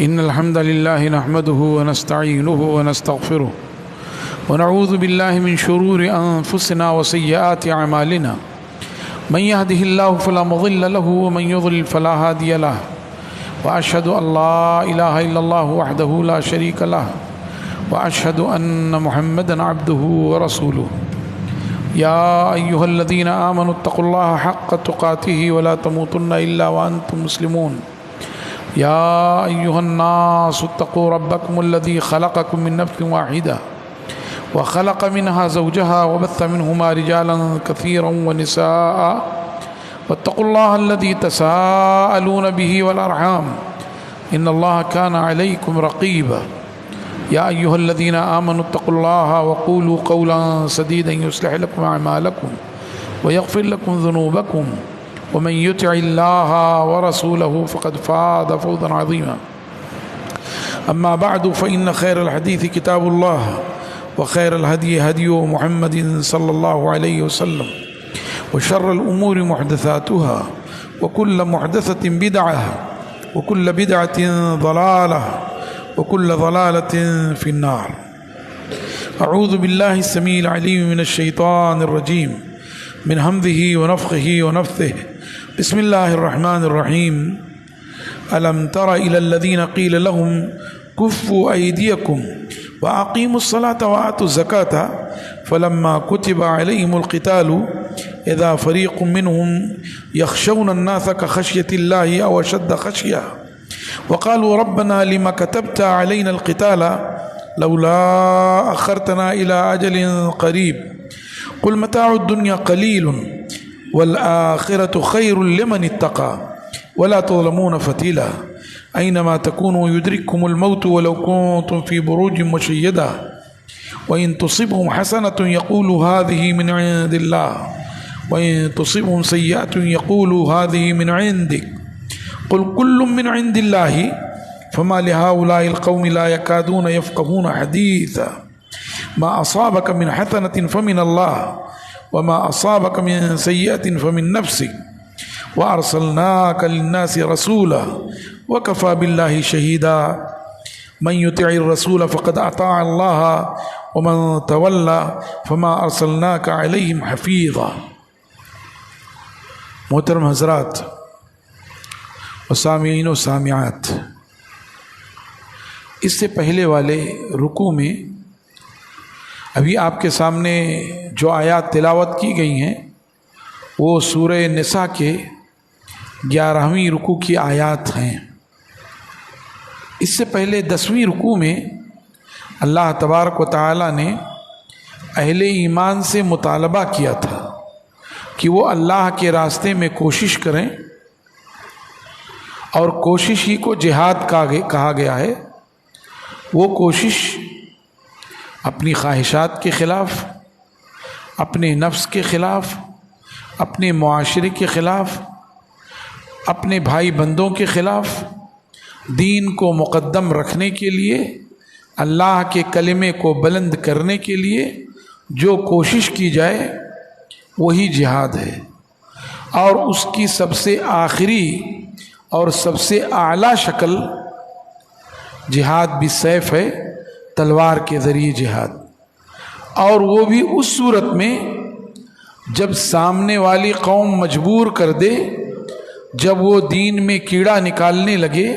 إن الحمد لله نحمده ونستعينه ونستغفره ونعوذ بالله من شرور أنفسنا وسيئات أعمالنا من يهده الله فلا مضل له ومن يضلل فلا هادي له وأشهد أن لا إله إلا الله وحده لا شريك له وأشهد أن محمدا عبده ورسوله يا أيها الذين آمنوا اتقوا الله حق تقاته ولا تموتن إلا وأنتم مسلمون يا أيها الناس اتقوا ربكم الذي خلقكم من نفس واحدة وخلق منها زوجها وبث منهما رجالا كثيرا ونساء واتقوا الله الذي تساءلون به والأرحام إن الله كان عليكم رقيبا يا أيها الذين آمنوا اتقوا الله وقولوا قولا سديدا يصلح لكم أعمالكم ويغفر لكم ذنوبكم ومن يطع الله ورسوله فقد فاز فوزا عظيما أما بعد فإن خير الحديث كتاب الله وخير الهدي هدي محمد صلى الله عليه وسلم وشر الأمور محدثاتها وكل محدثة بدعة وكل بدعة ضلالة وكل ضلالة في النار. أعوذ بالله السميع العليم من الشيطان الرجيم من همزه ونفخه ونفثه. بسم الله الرحمن الرحيم. ألم تر إلى الذين قيل لهم كفوا أيديكم وأقيموا الصلاة وآتوا الزكاة فلما كتب عليهم القتال إذا فريق منهم يخشون الناس كخشية الله أو أشد خشية وقالوا ربنا لما كتبت علينا القتال لولا أخرتنا إلى أجل قريب قل متاع الدنيا قليل والآخرة خير لمن اتقى ولا تظلمون فتيلا أينما تكونوا يدرككم الموت ولو كنتم في بروج مشيدة وإن تصبهم حسنة يقولوا هذه من عند الله وإن تصبهم سيئة يقولوا هذه من عندك قل كل من عند الله فما لهؤلاء القوم لا يكادون يفقهون حديثا ما أصابك من حسنة فمن الله وما أصابك من سيئة فمن نفسك وأرسلناك للناس رسولا وكفى بالله شهيدا من يطع الرسول فقد أطاع الله ومن تولى فما أرسلناك عليهم حفيظا. محترم حضرات و سامعین و سامعات، اس سے پہلے والے رکوع میں ابھی آپ کے سامنے جو آیات تلاوت کی گئی ہیں وہ سورہ نساء کے 11ویں رکوع کی آیات ہیں۔ اس سے پہلے 10ویں رکوع میں اللہ تبارک و تعالی نے اہل ایمان سے مطالبہ کیا تھا کہ وہ اللہ کے راستے میں کوشش کریں، اور کوشش ہی کو جہاد کہا گیا ہے۔ وہ کوشش اپنی خواہشات کے خلاف، اپنے نفس کے خلاف، اپنے معاشرے کے خلاف، اپنے بھائی بندوں کے خلاف، دین کو مقدم رکھنے کے لیے، اللہ کے کلمے کو بلند کرنے کے لیے جو کوشش کی جائے وہی جہاد ہے، اور اس کی سب سے آخری اور سب سے اعلیٰ شکل جہاد بالسیف ہے، تلوار کے ذریعے جہاد، اور وہ بھی اس صورت میں جب سامنے والی قوم مجبور کر دے، جب وہ دین میں کیڑا نکالنے لگے،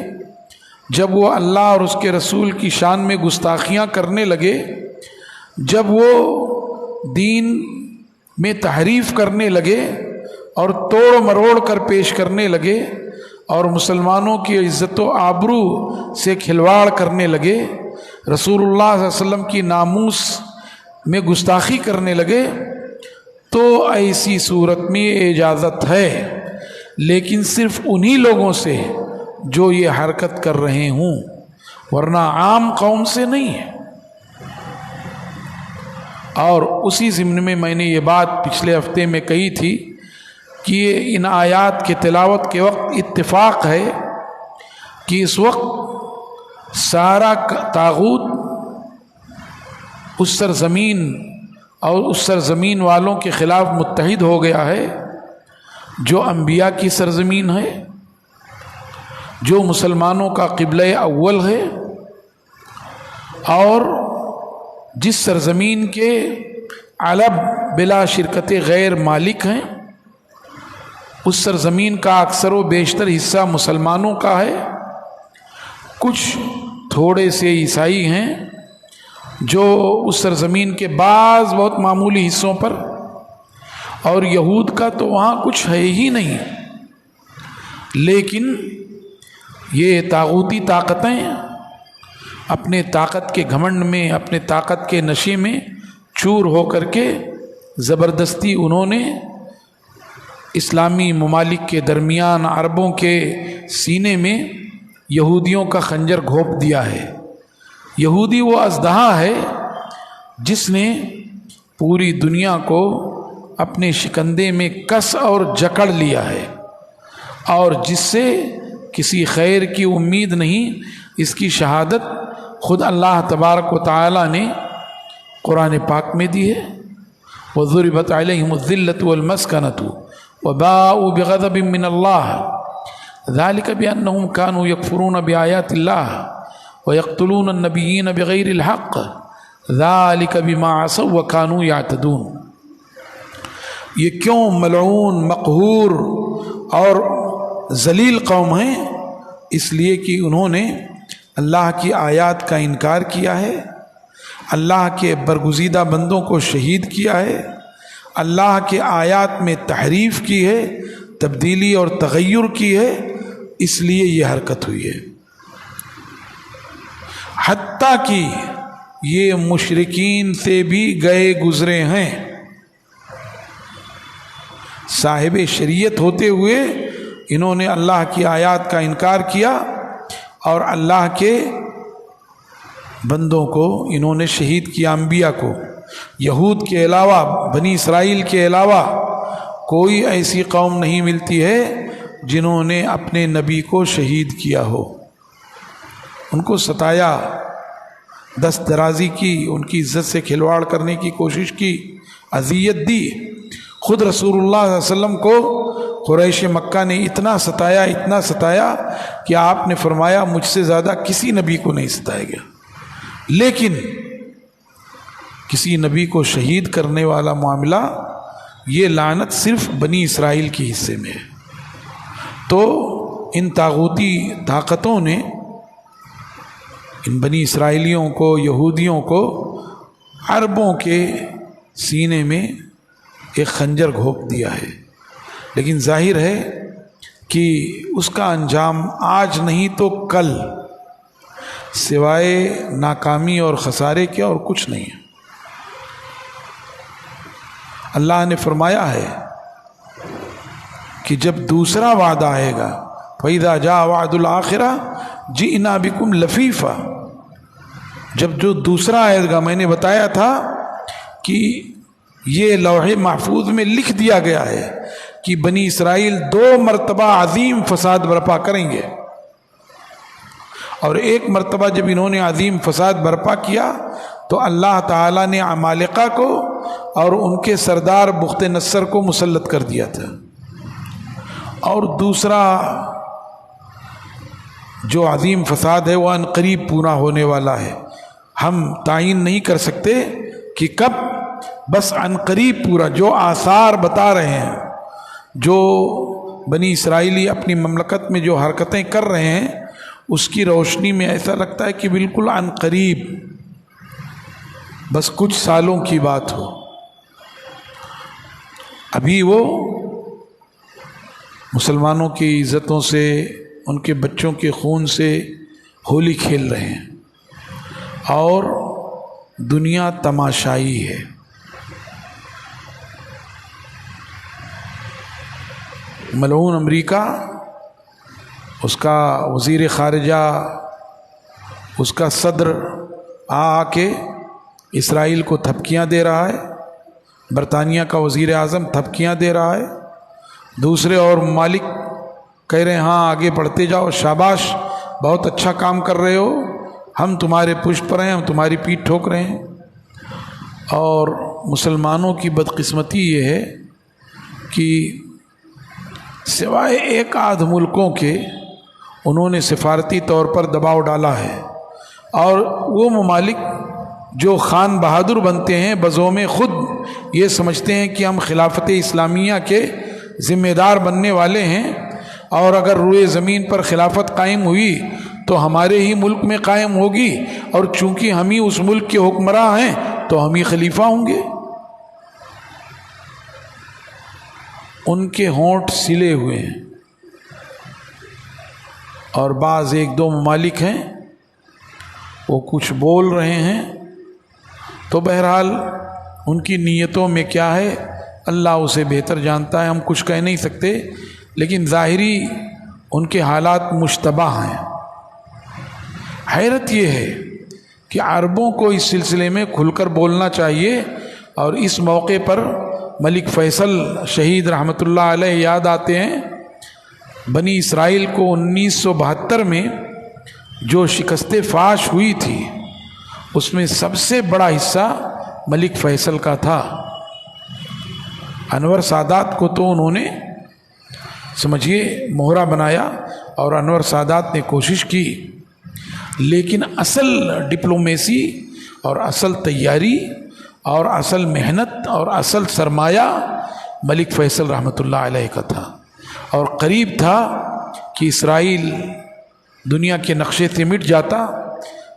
جب وہ اللہ اور اس کے رسول کی شان میں گستاخیاں کرنے لگے، جب وہ دین میں تحریف کرنے لگے اور توڑ مروڑ کر پیش کرنے لگے اور مسلمانوں کی عزت و آبرو سے کھلواڑ کرنے لگے، رسول اللہ صلی اللہ علیہ وسلم کی ناموس میں گستاخی کرنے لگے، تو ایسی صورت میں اجازت ہے، لیکن صرف انہی لوگوں سے جو یہ حرکت کر رہے ہوں، ورنہ عام قوم سے نہیں ہے۔ اور اسی ضمن میں نے یہ بات پچھلے ہفتے میں کہی تھی کہ ان آیات کے تلاوت کے وقت اتفاق ہے کہ اس وقت سارا طاغوت اس سرزمین اور اس سرزمین والوں کے خلاف متحد ہو گیا ہے جو انبیاء کی سرزمین ہے، جو مسلمانوں کا قبلہ اول ہے اور جس سرزمین کے عرب بلا شرکت غیر مالک ہیں، اس سرزمین کا اکثر و بیشتر حصہ مسلمانوں کا ہے، کچھ تھوڑے سے عیسائی ہیں جو اس سرزمین کے بعض بہت معمولی حصوں پر، اور یہود کا تو وہاں کچھ ہے ہی نہیں۔ لیکن یہ طاغوتی طاقتیں اپنے طاقت کے گھمنڈ میں، اپنے طاقت کے نشے میں چور ہو کر کے زبردستی انہوں نے اسلامی ممالک کے درمیان عربوں کے سینے میں یہودیوں کا خنجر گھونپ دیا ہے۔ یہودی وہ اژدہا ہے جس نے پوری دنیا کو اپنے شکندے میں کس اور جکڑ لیا ہے، اور جس سے کسی خیر کی امید نہیں۔ اس کی شہادت خود اللہ تبارک و تعالی نے قرآن پاک میں دی ہے۔ وَضُرِبَتْ عَلَيْهِمُ الذِّلَّةُ وَالْمَسْكَنَةُ وَبَاءُوا بِغَضَبٍ مِّنَ اللَّهِ ذَلِكَ بِأَنَّهُمْ كَانُوا يَكْفُرُونَ بِآيَاتِ اللَّهِ وَيَقْتُلُونَ النَّبِيِّينَ بِغَيْرِ الْحَقِّ ذَلِكَ بِمَا عَصَوْا وَكَانُوا يَعْتَدُونَ۔ یہ کیوں ملعون، مقہور اور ذلیل قوم ہیں؟ اس لیے کہ انہوں نے اللہ کی آیات کا انکار کیا ہے، اللہ کے برگزیدہ بندوں کو شہید کیا ہے، اللہ کے آیات میں تحریف کی ہے، تبدیلی اور تغیر کی ہے، اس لیے یہ حرکت ہوئی ہے۔ حتیٰ کہ یہ مشرکین سے بھی گئے گزرے ہیں، صاحب شریعت ہوتے ہوئے انہوں نے اللہ کی آیات کا انکار کیا اور اللہ کے بندوں کو انہوں نے شہید کیا، انبیاء کو۔ یہود کے علاوہ، بنی اسرائیل کے علاوہ کوئی ایسی قوم نہیں ملتی ہے جنہوں نے اپنے نبی کو شہید کیا ہو، ان کو ستایا، دست درازی کی، ان کی عزت سے کھلواڑ کرنے کی کوشش کی، اذیت دی۔ خود رسول اللہ صلی اللہ علیہ وسلم کو قریش مکہ نے اتنا ستایا کہ آپ نے فرمایا مجھ سے زیادہ کسی نبی کو نہیں ستایا گیا، لیکن کسی نبی کو شہید کرنے والا معاملہ، یہ لعنت صرف بنی اسرائیل کے حصے میں ہے۔ تو ان طاغوتی طاقتوں نے ان بنی اسرائیلیوں کو، یہودیوں کو عربوں کے سینے میں ایک خنجر گھونپ دیا ہے، لیکن ظاہر ہے کہ اس کا انجام آج نہیں تو کل سوائے ناکامی اور خسارے کے اور کچھ نہیں ہے۔ اللہ نے فرمایا ہے کہ جب دوسرا وعدہ آئے گا، فَإِذَا جَاءَ وَعْدُ الْآخِرَةِ جِئْنَا بِكُمْ لَفِيفًا، جب جو دوسرا آئے گا، میں نے بتایا تھا کہ یہ لوح محفوظ میں لکھ دیا گیا ہے کہ بنی اسرائیل 2 مرتبہ عظیم فساد برپا کریں گے، اور ایک مرتبہ جب انہوں نے عظیم فساد برپا کیا تو اللہ تعالیٰ نے عمالقہ کو اور ان کے سردار بخت نصر کو مسلط کر دیا تھا، اور دوسرا جو عظیم فساد ہے وہ عنقریب پورا ہونے والا ہے۔ ہم تعین نہیں کر سکتے کہ کب، بس عنقریب پورا۔ جو آثار بتا رہے ہیں، جو بنی اسرائیلی اپنی مملکت میں جو حرکتیں کر رہے ہیں، اس کی روشنی میں ایسا لگتا ہے کہ بالکل عنقریب، بس کچھ سالوں کی بات ہو۔ ابھی وہ مسلمانوں کی عزتوں سے، ان کے بچوں کے خون سے ہولی کھیل رہے ہیں، اور دنیا تماشائی ہے۔ ملعون امریکہ، اس کا وزیر خارجہ، اس کا صدر آ کے اسرائیل کو تھپکیاں دے رہا ہے، برطانیہ کا وزیر اعظم تھپکیاں دے رہا ہے، دوسرے اور ممالک کہہ رہے ہیں ہاں آگے بڑھتے جاؤ، شاباش، بہت اچھا کام کر رہے ہو، ہم تمہارے پشت پر ہیں، ہم تمہاری پیٹھ ٹھوک رہے ہیں۔ اور مسلمانوں کی بدقسمتی یہ ہے کہ سوائے ایک آدھ ملکوں کے انہوں نے سفارتی طور پر دباؤ ڈالا ہے، اور وہ ممالک جو خان بہادر بنتے ہیں بزوم خود یہ سمجھتے ہیں کہ ہم خلافت اسلامیہ کے ذمہ دار بننے والے ہیں، اور اگر روئے زمین پر خلافت قائم ہوئی تو ہمارے ہی ملک میں قائم ہوگی، اور چونکہ ہم ہی اس ملک کے حکمراں ہیں تو ہم ہی خلیفہ ہوں گے۔ ان کے ہونٹ سلے ہوئے ہیں، اور بعض ایک دو ممالک ہیں وہ کچھ بول رہے ہیں، تو بہرحال ان کی نیتوں میں کیا ہے اللہ اسے بہتر جانتا ہے، ہم کچھ کہہ نہیں سکتے، لیکن ظاہری ان کے حالات مشتبہ ہیں۔ حیرت یہ ہے کہ عربوں کو اس سلسلے میں کھل کر بولنا چاہیے، اور اس موقع پر ملک فیصل شہید رحمۃ اللہ علیہ یاد آتے ہیں۔ بنی اسرائیل کو 1972 میں جو شکست فاش ہوئی تھی اس میں سب سے بڑا حصہ ملک فیصل کا تھا۔ انور سادات کو تو انہوں نے سمجھیے مہرہ بنایا، اور انور سادات نے کوشش کی، لیکن اصل ڈپلومیسی اور اصل تیاری اور اصل محنت اور اصل سرمایہ ملک فیصل رحمۃ اللہ علیہ کا تھا، اور قریب تھا کہ اسرائیل دنیا کے نقشے سے مٹ جاتا،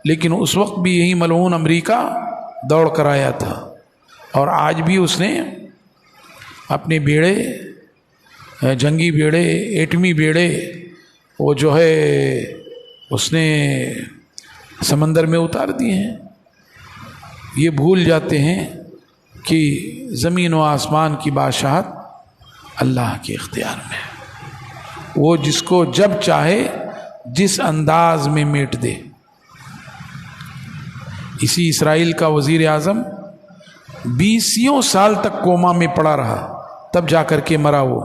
لیکن اس وقت بھی یہی ملعون امریکہ دوڑ کر آیا تھا، اور آج بھی اس نے اپنے بیڑے، جنگی بیڑے، ایٹمی بیڑے، وہ جو ہے اس نے سمندر میں اتار دیے ہیں۔ یہ بھول جاتے ہیں کہ زمین و آسمان کی بادشاہت اللہ کے اختیار میں ہے، وہ جس کو جب چاہے جس انداز میں میٹ دے۔ اسی اسرائیل کا وزیر اعظم 20 سال تک کوما میں پڑا رہا، تب جا کر کے مرا وہ،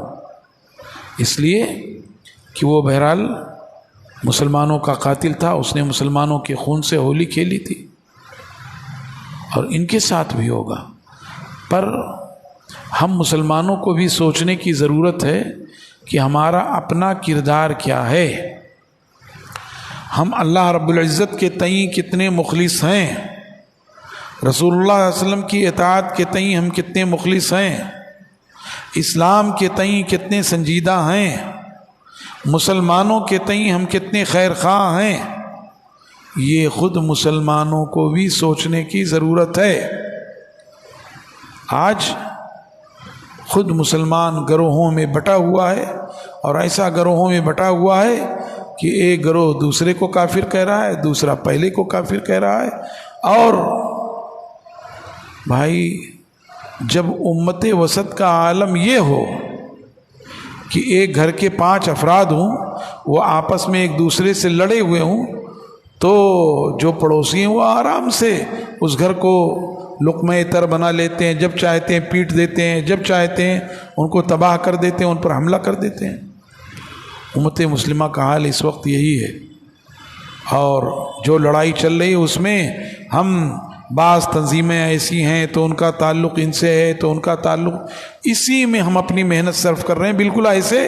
اس لیے کہ وہ بہرحال مسلمانوں کا قاتل تھا، اس نے مسلمانوں کے خون سے ہولی کھیلی تھی، اور ان کے ساتھ بھی ہوگا۔ پر ہم مسلمانوں کو بھی سوچنے کی ضرورت ہے کہ ہمارا اپنا کردار کیا ہے، ہم اللہ رب العزت کے تئیں کتنے مخلص ہیں، رسول اللہ صلی اللہ علیہ وسلم کی اطاعت کے تئیں ہم کتنے مخلص ہیں، اسلام کے تئیں کتنے سنجیدہ ہیں، مسلمانوں کے تئیں ہم کتنے خیر خواہ ہیں۔ یہ خود مسلمانوں کو بھی سوچنے کی ضرورت ہے۔ آج خود مسلمان گروہوں میں بٹا ہوا ہے، اور ایسا گروہوں میں بٹا ہوا ہے کہ ایک گروہ دوسرے کو کافر کہہ رہا ہے، دوسرا پہلے کو کافر کہہ رہا ہے۔ اور بھائی جب امت وسط کا عالم یہ ہو کہ ایک گھر کے 5 افراد ہوں، وہ آپس میں ایک دوسرے سے لڑے ہوئے ہوں، تو جو پڑوسی ہیں وہ آرام سے اس گھر کو لقمہ تر بنا لیتے ہیں، جب چاہتے ہیں پیٹ دیتے ہیں، جب چاہتے ہیں ان کو تباہ کر دیتے ہیں، ان پر حملہ کر دیتے ہیں۔ امت مسلمہ کا حال اس وقت یہی ہے، اور جو لڑائی چل رہی ہے اس میں ہم بعض تنظیمیں ایسی ہیں تو ان کا تعلق ان سے ہے، تو ان کا تعلق، اسی میں ہم اپنی محنت صرف کر رہے ہیں، بالکل ایسے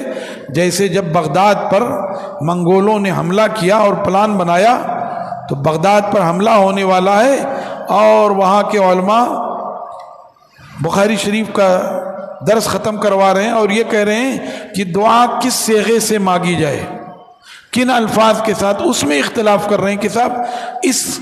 جیسے جب بغداد پر منگولوں نے حملہ کیا اور پلان بنایا تو بغداد پر حملہ ہونے والا ہے، اور وہاں کے علماء بخاری شریف کا درس ختم کروا رہے ہیں اور یہ کہہ رہے ہیں کہ دعا کس صیغے سے مانگی جائے، کن الفاظ کے ساتھ، اس میں اختلاف کر رہے ہیں کہ صاحب اس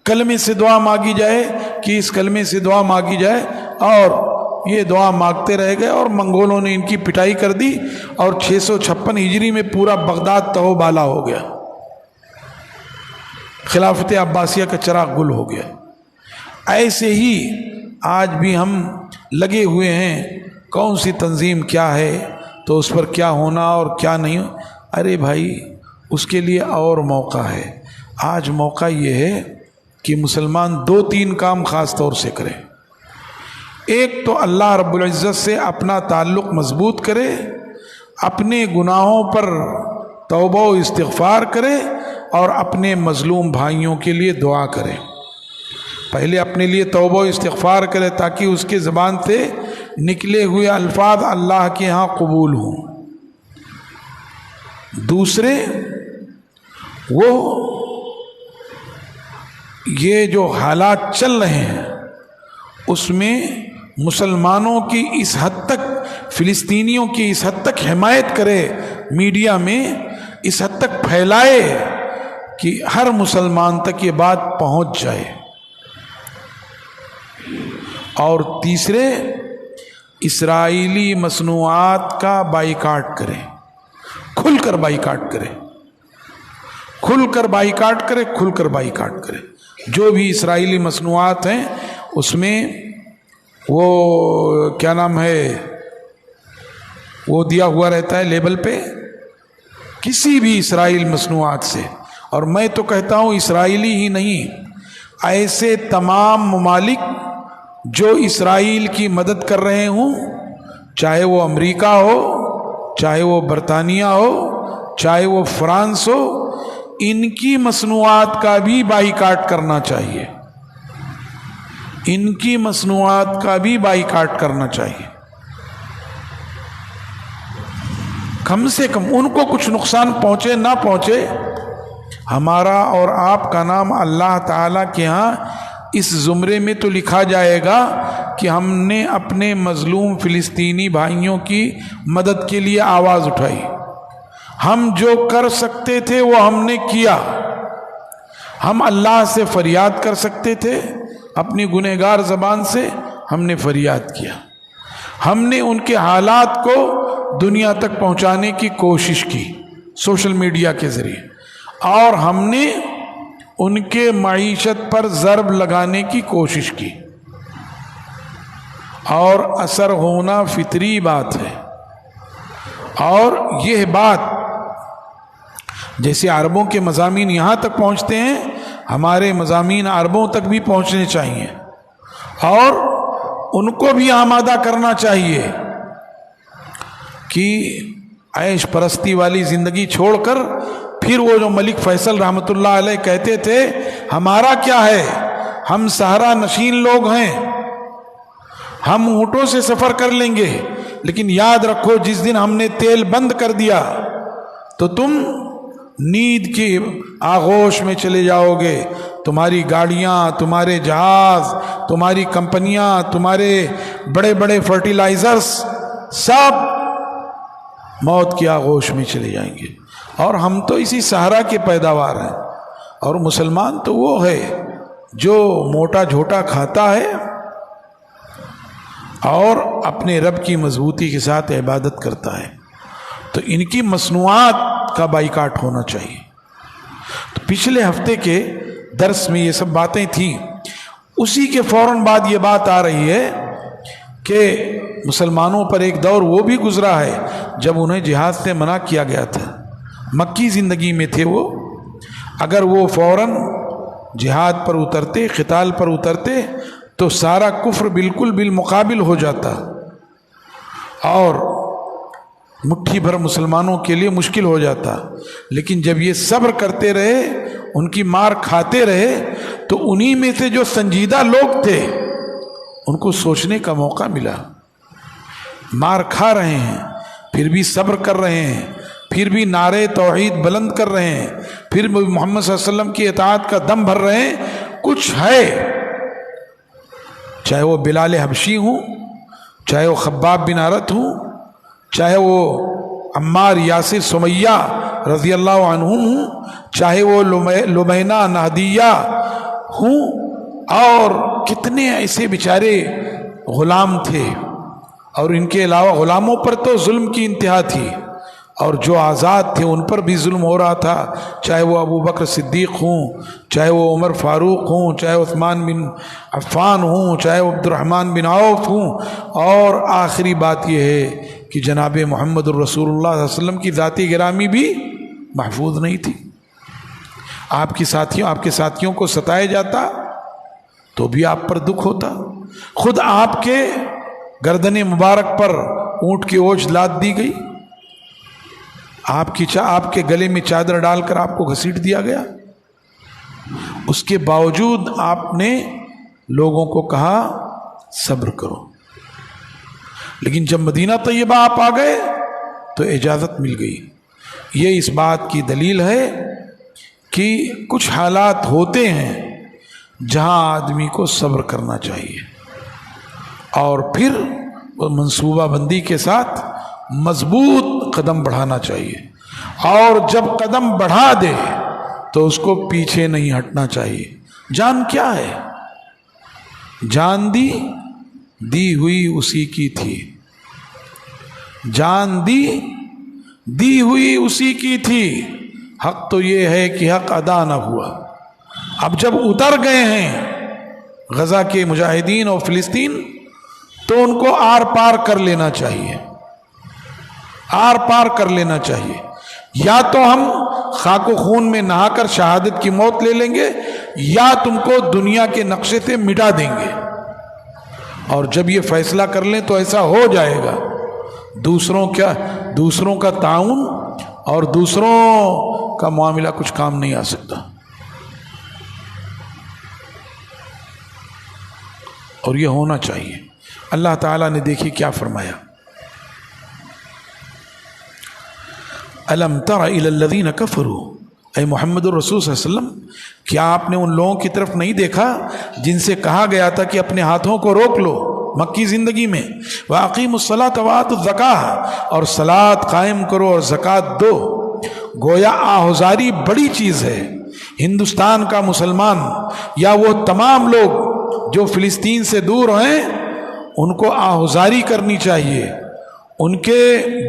کلمے سے دعا مانگی جائے کہ اس کلمے سے دعا مانگی جائے، اور یہ دعا مانگتے رہ گئے، اور منگولوں نے ان کی پٹائی کر دی، اور 656 ہجری میں پورا بغداد تہو بالا ہو گیا، خلافت عباسیہ کا چراغ گل ہو گیا۔ ایسے ہی آج بھی ہم لگے ہوئے ہیں، کون سی تنظیم کیا ہے تو اس پر کیا ہونا اور کیا نہیں۔ ارے بھائی اس کے لیے اور موقع ہے، آج موقع یہ ہے کہ مسلمان 2-3 کام خاص طور سے کریں۔ ایک تو اللہ رب العزت سے اپنا تعلق مضبوط کرے، اپنے گناہوں پر توبہ و استغفار کرے، اور اپنے مظلوم بھائیوں کے لیے دعا کرے۔ پہلے اپنے لیے توبہ و استغفار کرے تاکہ اس کے زبان سے نکلے ہوئے الفاظ اللہ کے ہاں قبول ہوں۔ دوسرے وہ یہ جو حالات چل رہے ہیں اس میں مسلمانوں کی اس حد تک، فلسطینیوں کی اس حد تک حمایت کرے، میڈیا میں اس حد تک پھیلائے کہ ہر مسلمان تک یہ بات پہنچ جائے. اور تیسرے، اسرائیلی مصنوعات کا بائیکاٹ کرے، کھل کر بائیکاٹ کرے، کھل کر بائیکاٹ کرے، کھل کر بائیکاٹ کرے. جو بھی اسرائیلی مصنوعات ہیں اس میں وہ کیا نام ہے، وہ دیا ہوا رہتا ہے لیبل پہ، کسی بھی اسرائیل مصنوعات سے. اور میں تو کہتا ہوں اسرائیلی ہی نہیں، ایسے تمام ممالک جو اسرائیل کی مدد کر رہے ہوں، چاہے وہ امریکہ ہو، چاہے وہ برطانیہ ہو، چاہے وہ فرانس ہو، ان کی مصنوعات کا بھی بائیکاٹ کرنا چاہیے، ان کی مصنوعات کا بھی بائیکاٹ کرنا چاہیے. کم سے کم ان کو کچھ نقصان پہنچے نہ پہنچے، ہمارا اور آپ کا نام اللہ تعالیٰ کے ہاں اس زمرے میں تو لکھا جائے گا کہ ہم نے اپنے مظلوم فلسطینی بھائیوں کی مدد کے لیے آواز اٹھائی. ہم جو کر سکتے تھے وہ ہم نے کیا. ہم اللہ سے فریاد کر سکتے تھے، اپنی گنہگار زبان سے ہم نے فریاد کیا. ہم نے ان کے حالات کو دنیا تک پہنچانے کی کوشش کی سوشل میڈیا کے ذریعے، اور ہم نے ان کے معیشت پر ضرب لگانے کی کوشش کی، اور اثر ہونا فطری بات ہے. اور یہ بات جیسے عربوں کے مضامین یہاں تک پہنچتے ہیں، ہمارے مضامین عربوں تک بھی پہنچنے چاہیے، اور ان کو بھی آمادہ کرنا چاہیے کہ عیش پرستی والی زندگی چھوڑ کر پھر وہ جو ملک فیصل رحمۃ اللہ علیہ کہتے تھے، ہمارا کیا ہے، ہم صحرا نشین لوگ ہیں، ہم اونٹوں سے سفر کر لیں گے، لیکن یاد رکھو جس دن ہم نے تیل بند کر دیا تو تم نیند کی آغوش میں چلے جاؤ گے. تمہاری گاڑیاں، تمہارے جہاز، تمہاری کمپنیاں، تمہارے بڑے بڑے فرٹیلائزرز سب موت کی آغوش میں چلے جائیں گے. اور ہم تو اسی صحرا کے پیداوار ہیں. اور مسلمان تو وہ ہے جو موٹا جھوٹا کھاتا ہے اور اپنے رب کی مضبوطی کے ساتھ عبادت کرتا ہے. تو ان کی مصنوعات کا بائیکاٹ ہونا چاہیے. تو پچھلے ہفتے کے درس میں یہ سب باتیں تھیں. اسی کے فوراً بعد یہ بات آ رہی ہے کہ مسلمانوں پر ایک دور وہ بھی گزرا ہے جب انہیں جہاد سے منع کیا گیا تھا. مکی زندگی میں تھے وہ، اگر وہ فوراً جہاد پر اترتے، قتال پر اترتے تو سارا کفر بالکل بالمقابل ہو جاتا اور مٹھی بھر مسلمانوں کے لیے مشکل ہو جاتا. لیکن جب یہ صبر کرتے رہے، ان کی مار کھاتے رہے، تو انہی میں سے جو سنجیدہ لوگ تھے ان کو سوچنے کا موقع ملا. مار کھا رہے ہیں پھر بھی صبر کر رہے ہیں، پھر بھی نعرے توحید بلند کر رہے ہیں، پھر بھی محمد صلی اللہ علیہ وسلم کی اطاعت کا دم بھر رہے ہیں. کچھ ہے، چاہے وہ بلال حبشی ہوں، چاہے وہ خباب بن عرت ہوں، چاہے وہ عمار یاسر سمیہ رضی اللہ عنہم ہوں، چاہے وہ لبینہ نہدیہ ہوں، اور کتنے ایسے بیچارے غلام تھے. اور ان کے علاوہ غلاموں پر تو ظلم کی انتہا تھی، اور جو آزاد تھے ان پر بھی ظلم ہو رہا تھا، چاہے وہ ابو بکر صدیق ہوں، چاہے وہ عمر فاروق ہوں، چاہے عثمان بن عفان ہوں، چاہے وہ عبد الرحمن بن عوف ہوں. اور آخری بات یہ ہے کہ جناب محمد الرسول اللہ صلی اللہ علیہ وسلم کی ذاتی گرامی بھی محفوظ نہیں تھی. آپ کے ساتھیوں کو ستایا جاتا تو بھی آپ پر دکھ ہوتا. خود آپ کے گردن مبارک پر اونٹ کی اوجھ لاد دی گئی، آپ کے گلے میں چادر ڈال کر آپ کو گھسیٹ دیا گیا. اس کے باوجود آپ نے لوگوں کو کہا صبر کرو. لیکن جب مدینہ طیبہ آپ آ گئے تو اجازت مل گئی. یہ اس بات کی دلیل ہے کہ کچھ حالات ہوتے ہیں جہاں آدمی کو صبر کرنا چاہیے اور پھر منصوبہ بندی کے ساتھ مضبوط قدم بڑھانا چاہیے، اور جب قدم بڑھا دے تو اس کو پیچھے نہیں ہٹنا چاہیے۔ جان کیا ہے؟ جان دی ہوئی اسی کی تھی، جان دی ہوئی اسی کی تھی، حق تو یہ ہے کہ حق ادا نہ ہوا۔ اب جب اتر گئے ہیں غزہ کے مجاہدین اور فلسطین تو ان کو آر پار کر لینا چاہیے، آر پار کر لینا چاہیے۔ یا تو ہم خاک و خون میں نہا کر شہادت کی موت لے لیں گے، یا تم کو دنیا کے نقشے سے مٹا دیں گے۔ اور جب یہ فیصلہ کر لیں تو ایسا ہو جائے گا، دوسروں کا تعاون اور دوسروں کا معاملہ کچھ کام نہیں آ سکتا۔ اور یہ ہونا چاہیے۔ اللہ تعالیٰ نے دیکھی کیا فرمایا، الم تر الی الذین کفروا، اے محمد الرسول صلی اللہ علیہ وسلم کیا آپ نے ان لوگوں کی طرف نہیں دیکھا جن سے کہا گیا تھا کہ اپنے ہاتھوں کو روک لو مکی زندگی میں، وَأَقِيمُوا الصَّلَاةَ وَآتُوا الزَّكَاةَ، اور صلاۃ قائم کرو اور زکوٰۃ دو۔ گویا آہذاری بڑی چیز ہے۔ ہندوستان کا مسلمان یا وہ تمام لوگ جو فلسطین سے دور ہیں ان کو آہذاری کرنی چاہیے، ان کے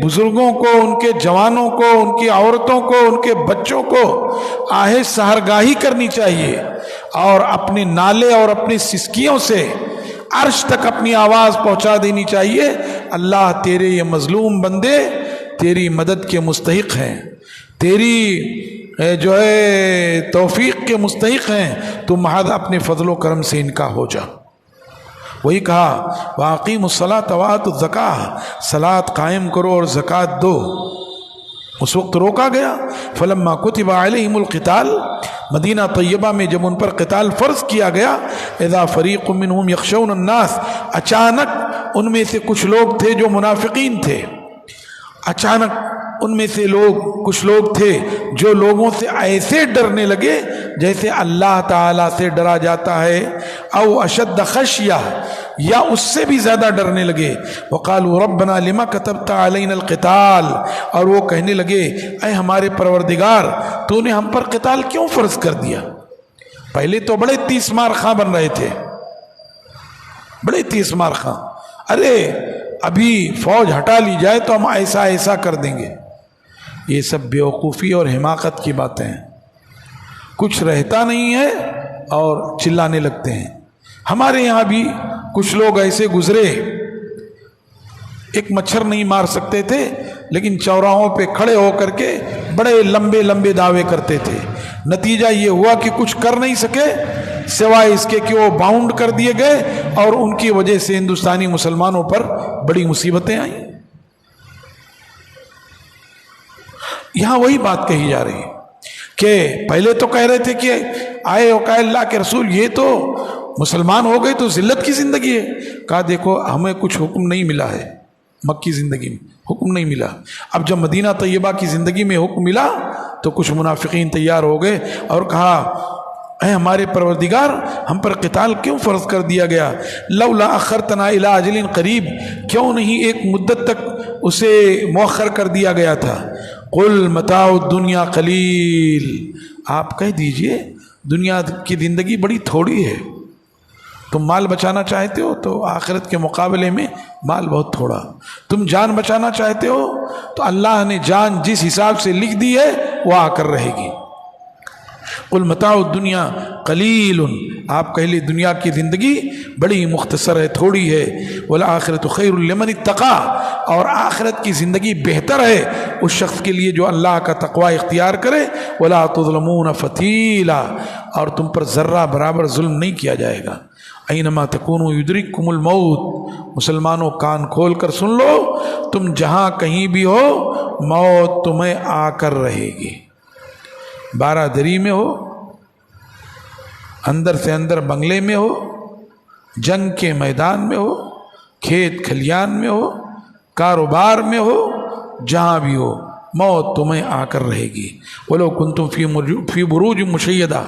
بزرگوں کو، ان کے جوانوں کو، ان کی عورتوں کو، ان کے بچوں کو آہ سحرگاہی کرنی چاہیے، اور اپنے نالے اور اپنی سسکیوں سے عرش تک اپنی آواز پہنچا دینی چاہیے، اللہ تیرے یہ مظلوم بندے تیری مدد کے مستحق ہیں، تیری جو ہے توفیق کے مستحق ہیں، تو محض اپنے فضل و کرم سے ان کا ہو جا۔ وہی کہا وَأَقِيمُوا الصَّلَاةَ وَآتُوا الزَّكَاةَ، صلاۃ قائم کرو اور زکوٰۃ دو۔ اس وقت روکا گیا۔ فَلَمَّا كُتِبَ عَلَيْهِمُ الْقِتَالُ، مدینہ طیبہ میں جب ان پر قتال فرض کیا گیا، اِذَا فَرِيقٌ مِّنْهُمْ يَخْشَوْنَ النَّاسَ، اچانک ان میں سے کچھ لوگ تھے جو منافقین تھے، اچانک ان میں سے کچھ لوگ تھے جو لوگوں سے ایسے ڈرنے لگے جیسے اللہ تعالیٰ سے ڈرا جاتا ہے، او اشد خشیہ، یا اس سے بھی زیادہ ڈرنے لگے۔ وقالوا ربنا لما كتبت علينا القتال، اور وہ کہنے لگے اے ہمارے پروردگار تو نے ہم پر قتال کیوں فرض کر دیا؟ پہلے تو بڑے تیس مار خاں بن رہے تھے، بڑے تیس مار خاں، ارے ابھی فوج ہٹا لی جائے تو ہم ایسا ایسا کر دیں گے۔ یہ سب بیوقوفی اور حماقت کی باتیں ہیں، کچھ رہتا نہیں ہے اور چلانے لگتے ہیں۔ ہمارے یہاں بھی کچھ لوگ ایسے گزرے، ایک مچھر نہیں مار سکتے تھے لیکن چوراہوں پہ کھڑے ہو کر کے بڑے لمبے لمبے دعوے کرتے تھے، نتیجہ یہ ہوا کہ کچھ کر نہیں سکے سوائے اس کے کہ وہ باؤنڈ کر دیے گئے، اور ان کی وجہ سے ہندوستانی مسلمانوں پر بڑی مصیبتیں آئیں۔ یہاں وہی بات کہی جا رہی ہے کہ پہلے تو کہہ رہے تھے کہ آئے ہو کہ اللہ کے رسول یہ تو مسلمان ہو گئے تو ذلت کی زندگی ہے، کہا دیکھو ہمیں کچھ حکم نہیں ملا ہے، مکی زندگی میں حکم نہیں ملا، اب جب مدینہ طیبہ کی زندگی میں حکم ملا تو کچھ منافقین تیار ہو گئے اور کہا اے ہمارے پروردگار ہم پر قتال کیوں فرض کر دیا گیا، لولا اخرتنا الی اجل قریب، کیوں نہیں ایک مدت تک اسے مؤخر کر دیا گیا تھا۔ قل متاع الدنیا قلیل، آپ کہہ دیجئے دنیا کی زندگی بڑی تھوڑی ہے، تم مال بچانا چاہتے ہو تو آخرت کے مقابلے میں مال بہت تھوڑا، تم جان بچانا چاہتے ہو تو اللہ نے جان جس حساب سے لکھ دی ہے وہ آ کر رہے گی۔ قل متاع الدنیا قلیل، آپ کہہ لیں دنیا کی زندگی بڑی مختصر ہے، تھوڑی ہے، والآخرۃ خیر لمن اتقی، اور آخرت کی زندگی بہتر ہے اس شخص کے لیے جو اللہ کا تقوی اختیار کرے، ولا تظلمون فتیلا، اور تم پر ذرہ برابر ظلم نہیں کیا جائے گا۔ اینما تکونوا یدرککم الموت، مسلمانوں کان کھول کر سن لو، تم جہاں کہیں بھی ہو موت تمہیں آ کر رہے گی، بارہ دری میں ہو، اندر سے اندر بنگلے میں ہو، جنگ کے میدان میں ہو، کھیت کھلیان میں ہو، کاروبار میں ہو، جہاں بھی ہو موت تمہیں آ کر رہے گی. وَلَوْ كُنْتُمْ فِي بُرُوجٍ مُشَيَّدَةٍ،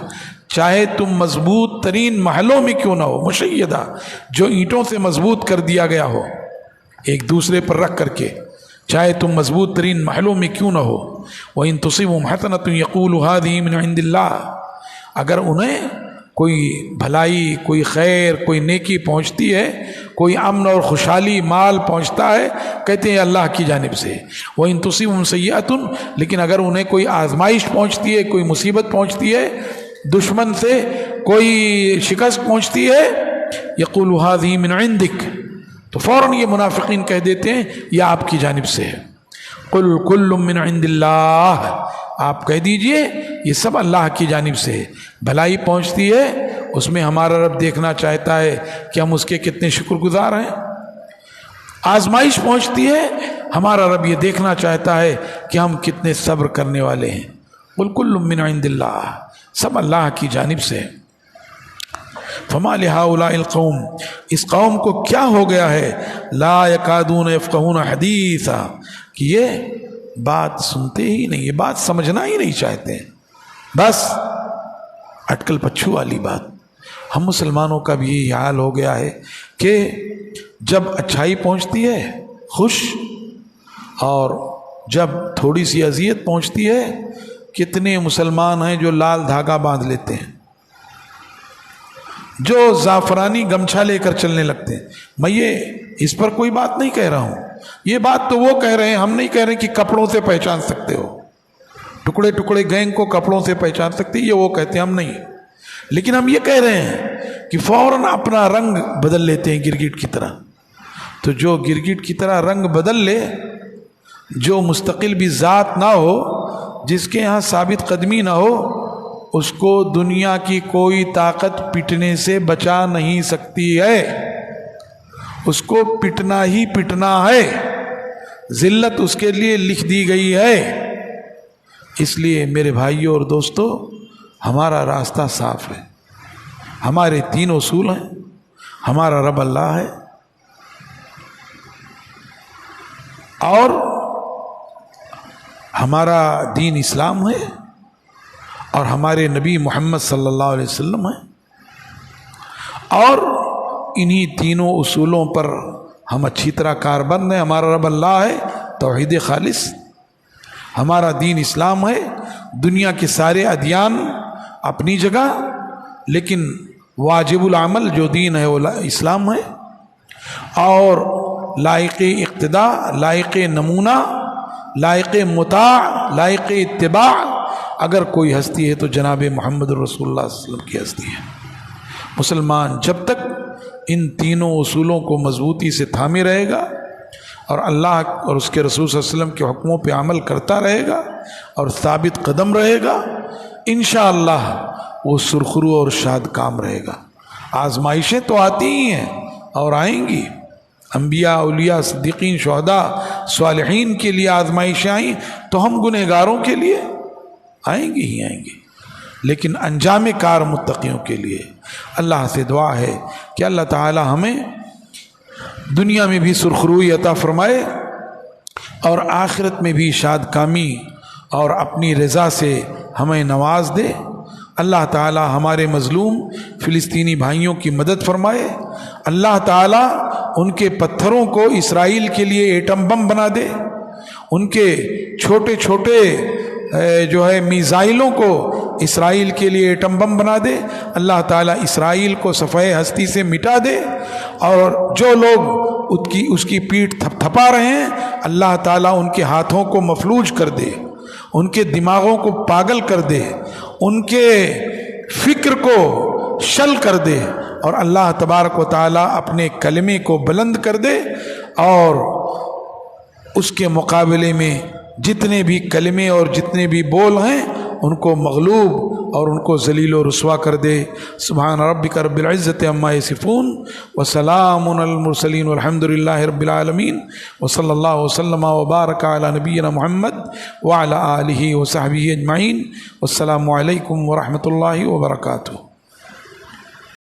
چاہے تم مضبوط ترین محلوں میں کیوں نہ ہو، مشیدہ جو اینٹوں سے مضبوط کر دیا گیا ہو ایک دوسرے پر رکھ کر کے، چاہے تم مضبوط ترین محلوں میں کیوں نہ ہو. وَإِن تُصِبْهُمْ حَسَنَةٌ يَقُولُ هَذِهِ مِنْ عِنْدِ اللَّهِ، اگر انہیں کوئی بھلائی، کوئی خیر، کوئی نیکی پہنچتی ہے، کوئی امن اور خوشحالی، مال پہنچتا ہے، کہتے ہیں اللہ کی جانب سے. وَإِن تُصِبْهُمْ سَيِّئَةٌ، لیکن اگر انہیں کوئی آزمائش پہنچتی ہے، کوئی مصیبت پہنچتی ہے، دشمن سے کوئی شکست پہنچتی ہے، یقول هذه من عندک، تو فوراً یہ منافقین کہہ دیتے ہیں یہ آپ کی جانب سے ہے. قل کل من عند اللہ، آپ کہہ دیجئے یہ سب اللہ کی جانب سے ہے. بھلائی پہنچتی ہے اس میں ہمارا رب دیکھنا چاہتا ہے کہ ہم اس کے کتنے شکر گزار ہیں. آزمائش پہنچتی ہے ہمارا رب یہ دیکھنا چاہتا ہے کہ ہم کتنے صبر کرنے والے ہیں. قل کل من عند اللہ، سب اللہ کی جانب سے. فما لہؤلاء القوم، اس قوم کو کیا ہو گیا ہے، لا یکادون یفقہون حدیثا، کہ یہ بات سنتے ہی نہیں، یہ بات سمجھنا ہی نہیں چاہتے، بس اٹکل پچھو والی بات. ہم مسلمانوں کا بھی یہی حال ہو گیا ہے کہ جب اچھائی پہنچتی ہے خوش، اور جب تھوڑی سی اذیت پہنچتی ہے، کتنے مسلمان ہیں جو لال دھاگا باندھ لیتے ہیں، جو زعفرانی گمچھا لے کر چلنے لگتے ہیں. میں یہ اس پر کوئی بات نہیں کہہ رہا ہوں، یہ بات تو وہ کہہ رہے ہیں، ہم نہیں کہہ رہے کہ کپڑوں سے پہچان سکتے ہو، ٹکڑے ٹکڑے گینگ کو کپڑوں سے پہچان سکتے، یہ وہ کہتے ہیں، ہم نہیں. لیکن ہم یہ کہہ رہے ہیں کہ فوراً اپنا رنگ بدل لیتے ہیں گرگٹ کی طرح. تو جو گرگٹ کی طرح رنگ بدل لے، جو مستقل بھی ذات نہ ہو، جس کے ہاں ثابت قدمی نہ ہو، اس کو دنیا کی کوئی طاقت پٹنے سے بچا نہیں سکتی ہے. اس کو پٹنا ہی پٹنا ہے، ذلت اس کے لیے لکھ دی گئی ہے. اس لیے میرے بھائیوں اور دوستو، ہمارا راستہ صاف ہے، ہمارے 3 اصول ہیں. ہمارا رب اللہ ہے، اور ہمارا دین اسلام ہے، اور ہمارے نبی محمد صلی اللہ علیہ وسلم ہے. اور انہی تینوں اصولوں پر ہم اچھی طرح کاربند ہیں. ہمارا رب اللہ ہے، توحید خالص، ہمارا دین اسلام ہے. دنیا کے سارے ادیان اپنی جگہ، لیکن واجب العمل جو دین ہے وہ اسلام ہے. اور لائق اقتداء، لائق نمونہ، لائق مطاع، لائق اتباع اگر کوئی ہستی ہے تو جناب محمد رسول اللہ صلی اللہ علیہ وسلم کی ہستی ہے. مسلمان جب تک ان تینوں اصولوں کو مضبوطی سے تھامے رہے گا، اور اللہ اور اس کے رسول صلی اللہ علیہ وسلم کے حکموں پہ عمل کرتا رہے گا، اور ثابت قدم رہے گا، انشاءاللہ وہ سرخرو اور شاد کام رہے گا. آزمائشیں تو آتی ہی ہیں اور آئیں گی. انبیاء، اولیاء، صدیقین، شہداء، صالحین کے لیے آزمائشیں آئیں تو ہم گنہگاروں کے لیے آئیں گی ہی آئیں گی. لیکن انجام کار متقیوں کے لیے. اللہ سے دعا ہے کہ اللہ تعالی ہمیں دنیا میں بھی سرخروئی عطا فرمائے، اور آخرت میں بھی شاد کامی اور اپنی رضا سے ہمیں نواز دے. اللہ تعالی ہمارے مظلوم فلسطینی بھائیوں کی مدد فرمائے. اللہ تعالی ان کے پتھروں کو اسرائیل کے لیے ایٹم بم بنا دے، ان کے چھوٹے چھوٹے جو ہے میزائلوں کو اسرائیل کے لیے ایٹم بم بنا دے. اللہ تعالیٰ اسرائیل کو صفحہ ہستی سے مٹا دے، اور جو لوگ اس کی پیٹھ تھپ تھپا رہے ہیں، اللہ تعالیٰ ان کے ہاتھوں کو مفلوج کر دے، ان کے دماغوں کو پاگل کر دے، ان کے فکر کو شل کر دے، اور اللہ تبارک و تعالیٰ اپنے کلمے کو بلند کر دے، اور اس کے مقابلے میں جتنے بھی کلمے اور جتنے بھی بول ہیں ان کو مغلوب اور ان کو ذلیل و رسوا کر دے. سبحان ربک رب العزت عما یصفون وسلام علی المرسلین والحمد للہ رب العالمین وصلی اللہ وسلم وبارک علی نبینا محمد وعلی آلہ وصحبہ اجمعین. والسلام علیکم ورحمۃ اللہ وبرکاتہ.